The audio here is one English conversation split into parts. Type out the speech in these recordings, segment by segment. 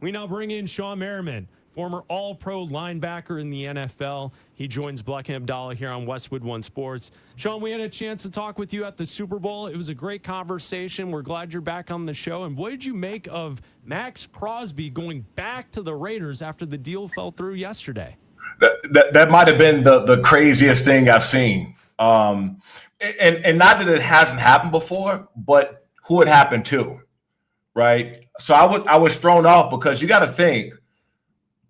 We now bring in Shawne Merriman, former All-Pro linebacker in the NFL. He joins Bleck Abdalla here on Westwood One Sports. Shawne, we had a chance to talk with you at the Super Bowl. It was a great conversation. We're glad you're back on the show. And what did you make of Maxx Crosby going back to the Raiders after the deal fell through yesterday? That might have been the craziest thing I've seen. And not that it hasn't happened before, but who it happened to, right? So I was thrown off because you got to think,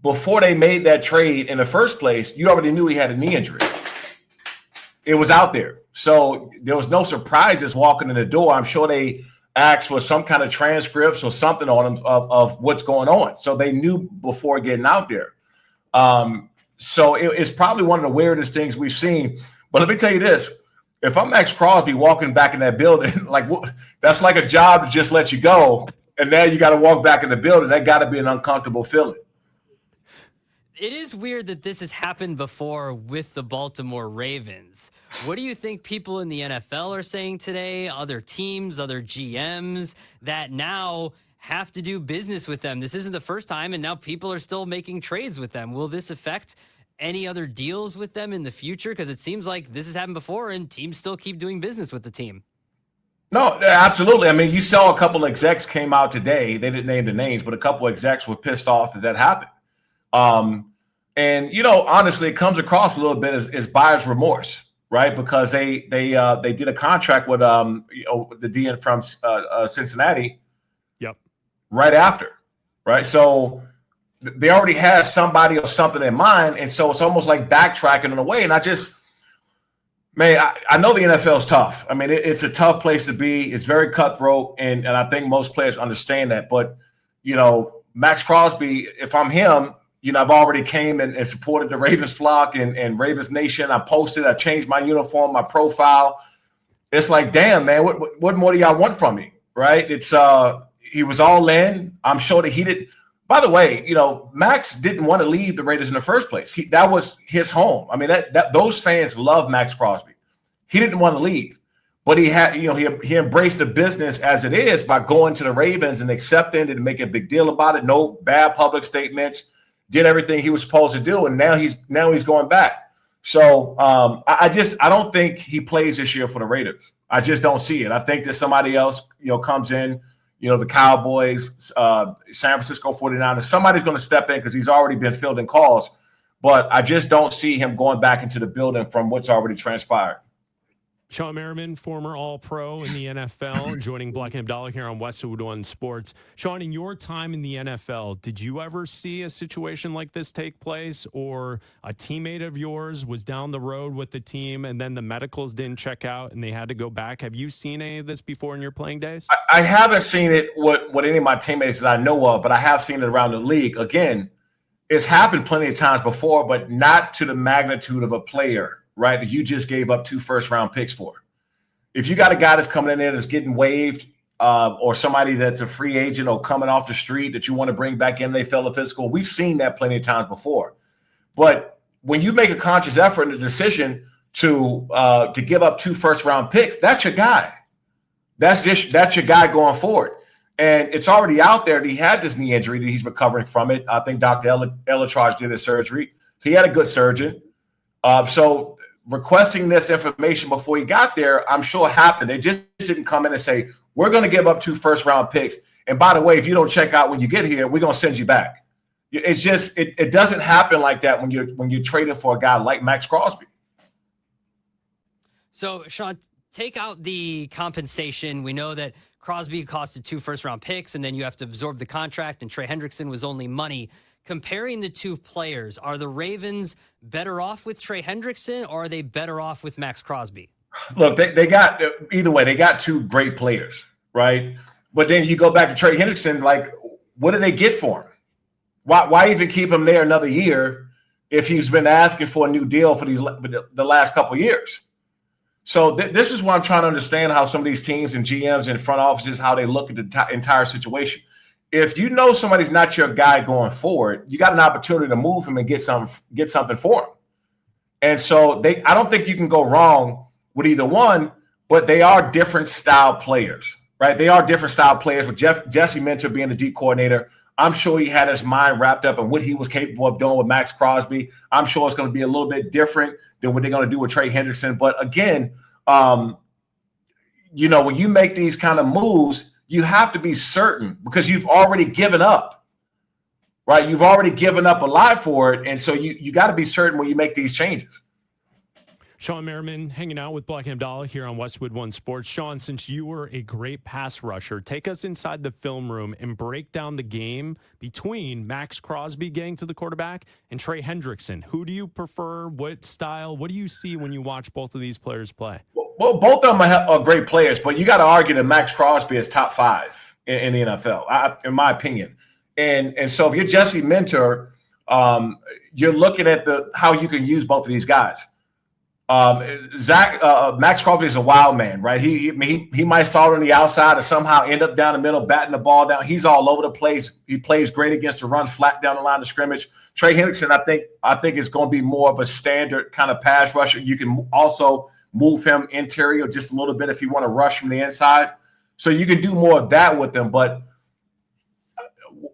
before they made that trade in the first place, you already knew he had a knee injury. It was out there. So there was no surprises walking in the door. I'm sure they asked for some kind of transcripts or something on him of what's going on. So they knew before getting out there. So it's probably one of the weirdest things we've seen. But let me tell you this. If I'm Maxx Crosby walking back in that building, that's like a job to just let you go. And now you got to walk back in the building. That got to be an uncomfortable feeling. It is weird that this has happened before with the Baltimore Ravens. What do you think people in the NFL are saying today, other teams, other GMs, that now have to do business with them? This isn't the first time, and now people are still making trades with them. Will this affect any other deals with them in the future? Because it seems like this has happened before, and teams still keep doing business with the team. No, absolutely. I mean, you saw a couple of execs came out today. They didn't name the names, but a couple of execs were pissed off that happened. And, honestly, it comes across a little bit as buyer's remorse, right? Because they did a contract with the DN from Cincinnati. Yep. Right after, right? So they already had somebody or something in mind, and so it's almost like backtracking in a way. And I know the NFL is tough. I mean, it's a tough place to be. It's very cutthroat, and I think most players understand that. But, Maxx Crosby, if I'm him, I've already came and supported the Ravens flock and Ravens Nation. I posted, I changed my uniform, my profile. It's like, damn, man, what more do y'all want from me, right? It's he was all in. I'm sure that he did. By the way, Maxx didn't want to leave the Raiders in the first place. That was his home. I mean, that those fans love Maxx Crosby. He didn't want to leave, but he had, he embraced the business as it is by going to the Ravens and accepting it and making a big deal about it. No bad public statements. Did everything he was supposed to do, and now he's going back. So I don't think he plays this year for the Raiders. I just don't see it. I think that somebody else, comes in. The Cowboys, San Francisco 49ers. Somebody's going to step in because he's already been fielding calls. But I just don't see him going back into the building from what's already transpired. Shawne Merriman, former All-Pro in the NFL, joining Bleck Abdalla here on Westwood One Sports. Shawne, in your time in the NFL, did you ever see a situation like this take place, or a teammate of yours was down the road with the team and then the medicals didn't check out and they had to go back? Have you seen any of this before in your playing days? I haven't seen it with any of my teammates that I know of, but I have seen it around the league. Again, it's happened plenty of times before, but not to the magnitude of a player, right, that you just gave up 2 first-round picks for. If you got a guy that's coming in there that's getting waived, or somebody that's a free agent or coming off the street that you want to bring back in, they fail the physical, we've seen that plenty of times before. But when you make a conscious effort and a decision to give up 2 first-round picks, that's your guy. That's your guy going forward. And it's already out there that he had this knee injury, that he's recovering from it. I think Dr. Elatraj did his surgery. So he had a good surgeon. So requesting this information before he got there, I'm sure happened. They just didn't come in and say, we're going to give up 2 first-round picks. And by the way, if you don't check out when you get here, we're going to send you back. It's just it doesn't happen like that when you're trading for a guy like Maxx Crosby. So, Shawne, take out the compensation. We know that Crosby costed 2 first-round picks, and then you have to absorb the contract, and Trey Hendrickson was only money. Comparing the 2 players, are the Ravens better off with Trey Hendrickson, or are they better off with Maxx Crosby? Look, they got – either way, they got 2 great players, right? But then you go back to Trey Hendrickson, like, what did they get for him? Why even keep him there another year if he's been asking for a new deal for the last couple of years? So this is why I'm trying to understand how some of these teams and GMs and front offices, how they look at the entire situation. If you know somebody's not your guy going forward, you got an opportunity to move him and get something for him. And so I don't think you can go wrong with either one, but they are different style players, right? They are different style players, with Jesse Minter being the D coordinator. I'm sure he had his mind wrapped up in what he was capable of doing with Maxx Crosby. I'm sure it's going to be a little bit different than what they're going to do with Trey Hendrickson. But again, when you make these kind of moves, you have to be certain because you've already given up, right? You've already given up a lot for it. And so you got to be certain when you make these changes. Shawne Merriman hanging out with Bleck Abdalla here on Westwood One Sports. Shawne, since you were a great pass rusher, take us inside the film room and break down the game between Maxx Crosby getting to the quarterback and Trey Hendrickson. Who do you prefer? What style? What do you see when you watch both of these players play? Well, both of them are great players, but you got to argue that Maxx Crosby is top 5 in the NFL, in my opinion. And so if you're Jesse Minter, you're looking at how you can use both of these guys. Maxx Crosby is a wild man, right? He might start on the outside and somehow end up down the middle, batting the ball down. He's all over the place. He plays great against the run, flat down the line of scrimmage. Trey Hendrickson, I think is going to be more of a standard kind of pass rusher. You can also move him interior just a little bit if you want to rush from the inside. So you can do more of that with them. But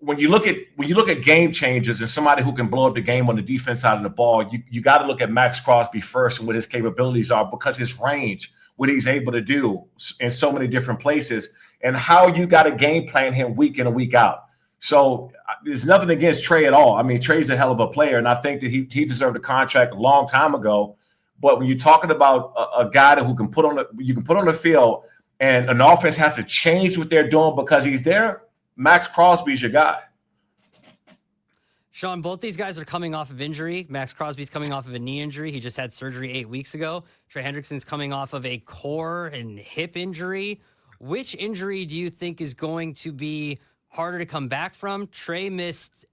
when you look at game changers and somebody who can blow up the game on the defense side of the ball, you got to look at Maxx Crosby first and what his capabilities are, because his range, what he's able to do in so many different places, and how you got to game plan him week in and week out. So there's nothing against Trey at all. I mean, Trey's a hell of a player, and I think that he deserved a contract a long time ago. But when you're talking about a guy who can you can put on the field, and an offense has to change what they're doing because he's there, Maxx Crosby's your guy. Shawne, both these guys are coming off of injury. Maxx Crosby's coming off of a knee injury. He just had surgery 8 weeks ago. Trey Hendrickson's coming off of a core and hip injury. Which injury do you think is going to be harder to come back from? Trey missed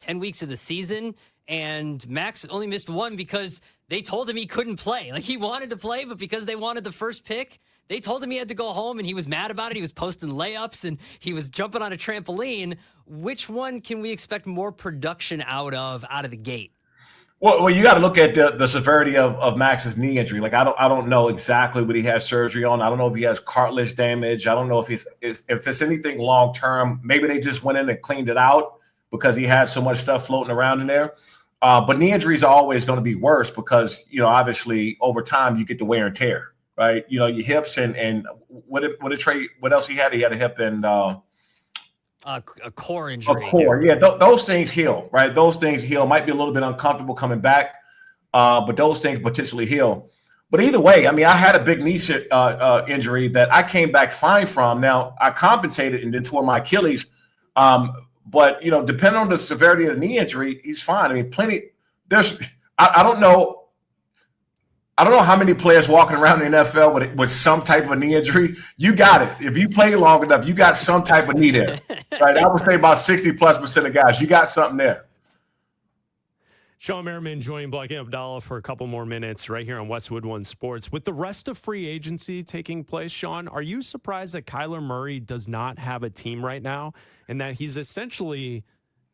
10 weeks of the season, and Max only missed 1 because they told him he couldn't play. Like, he wanted to play, but because they wanted the first pick, they told him he had to go home, and he was mad about it. He was posting layups, and he was jumping on a trampoline. Which one can we expect more production out of the gate? Well, you got to look at the severity of Max's knee injury. Like, I don't know exactly what he has surgery on. I don't know if he has cartilage damage. I don't know if it's anything long term. Maybe they just went in and cleaned it out because he had so much stuff floating around in there. But knee injuries are always going to be worse because, obviously over time you get the wear and tear, right? Your hips and what else he had? He had a hip and a core injury. A core, yeah. Those things heal, right? Those things heal. Might be a little bit uncomfortable coming back, but those things potentially heal. But either way, I mean, I had a big knee injury that I came back fine from. Now, I compensated and then tore my Achilles. But, depending on the severity of the knee injury, he's fine. I mean, I don't know how many players walking around the NFL with some type of a knee injury. You got it. If you play long enough, you got some type of knee there. Right? I would say about 60+% of guys, you got something there. Shawne Merriman joining Bleck Abdalla for a couple more minutes right here on Westwood One Sports. With the rest of free agency taking place, Shawne, are you surprised that Kyler Murray does not have a team right now and that he's essentially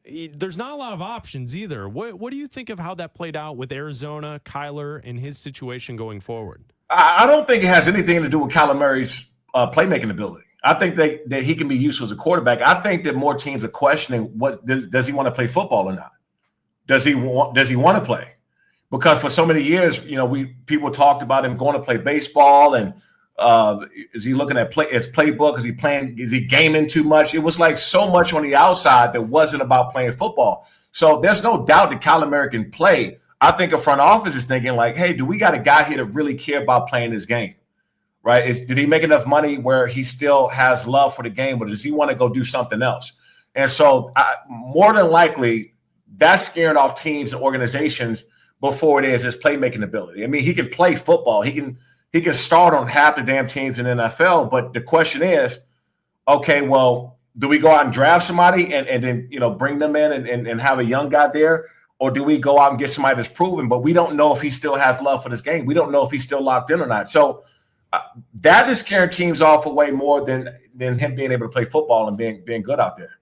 there's not a lot of options either? What do you think of how that played out with Arizona, Kyler, and his situation going forward? I don't think it has anything to do with Kyler Murray's playmaking ability. I think that he can be useful as a quarterback. I think that more teams are questioning does he want to play football or not? Does he want to play? Because for so many years, people talked about him going to play baseball, and is he looking at his playbook? Is he gaming too much? It was like so much on the outside that wasn't about playing football. So there's no doubt that Kyler Murray can play. I think a front office is thinking like, hey, do we got a guy here that really care about playing this game? Right? Did he make enough money where he still has love for the game, or does he want to go do something else? And so more than likely, that's scaring off teams and organizations before it is his playmaking ability. I mean, he can play football. He can start on half the damn teams in the NFL. But the question is, okay, well, do we go out and draft somebody and then bring them in and have a young guy there, or do we go out and get somebody that's proven? But we don't know if he still has love for this game. We don't know if he's still locked in or not. So that is scaring teams off away more than him being able to play football and being good out there.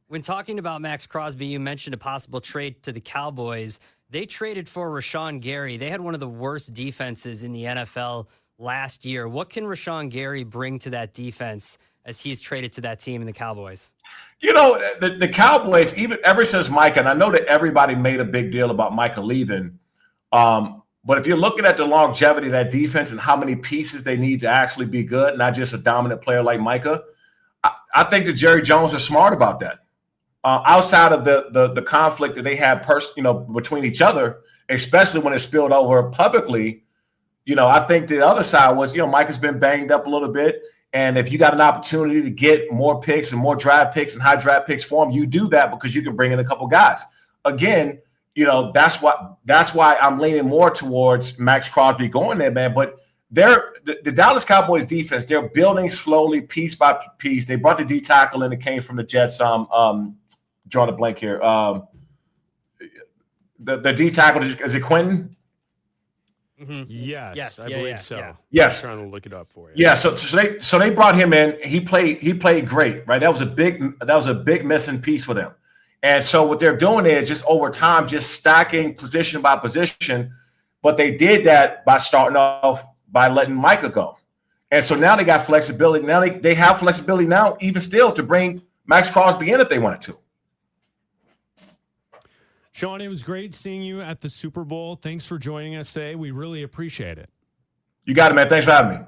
When talking about Maxx Crosby, you mentioned a possible trade to the Cowboys. They traded for Rashawn Gary. They had one of the worst defenses in the NFL last year. What can Rashawn Gary bring to that defense as he's traded to that team in the Cowboys? You know, the Cowboys, even ever since Micah, and I know that everybody made a big deal about Micah leaving, but if you're looking at the longevity of that defense and how many pieces they need to actually be good, not just a dominant player like Micah, I think that Jerry Jones is smart about that. Outside of the conflict that they had, between each other, especially when it spilled over publicly, I think the other side was, Micah's been banged up a little bit. And if you got an opportunity to get more picks and more draft picks and high draft picks for him, you do that because you can bring in a couple guys. Again, that's why I'm leaning more towards Maxx Crosby going there, man. But the Dallas Cowboys defense, they're building slowly, piece by piece. They brought the D tackle in that came from the Jets. Drawing a blank here. The D tackle, is it Quentin? Mm-hmm. Yes, I believe so. Yeah. Yes, I'm trying to look it up for you. Yeah, so they brought him in. He played great, right? That was a big missing piece for them. And so what they're doing is just over time, just stacking position by position. But they did that by starting off by letting Micah go. And so now they got flexibility. Now they have flexibility now, even still, to bring Maxx Crosby in if they wanted to. Shawne, it was great seeing you at the Super Bowl. Thanks for joining us today. We really appreciate it. You got it, man. Thanks for having me.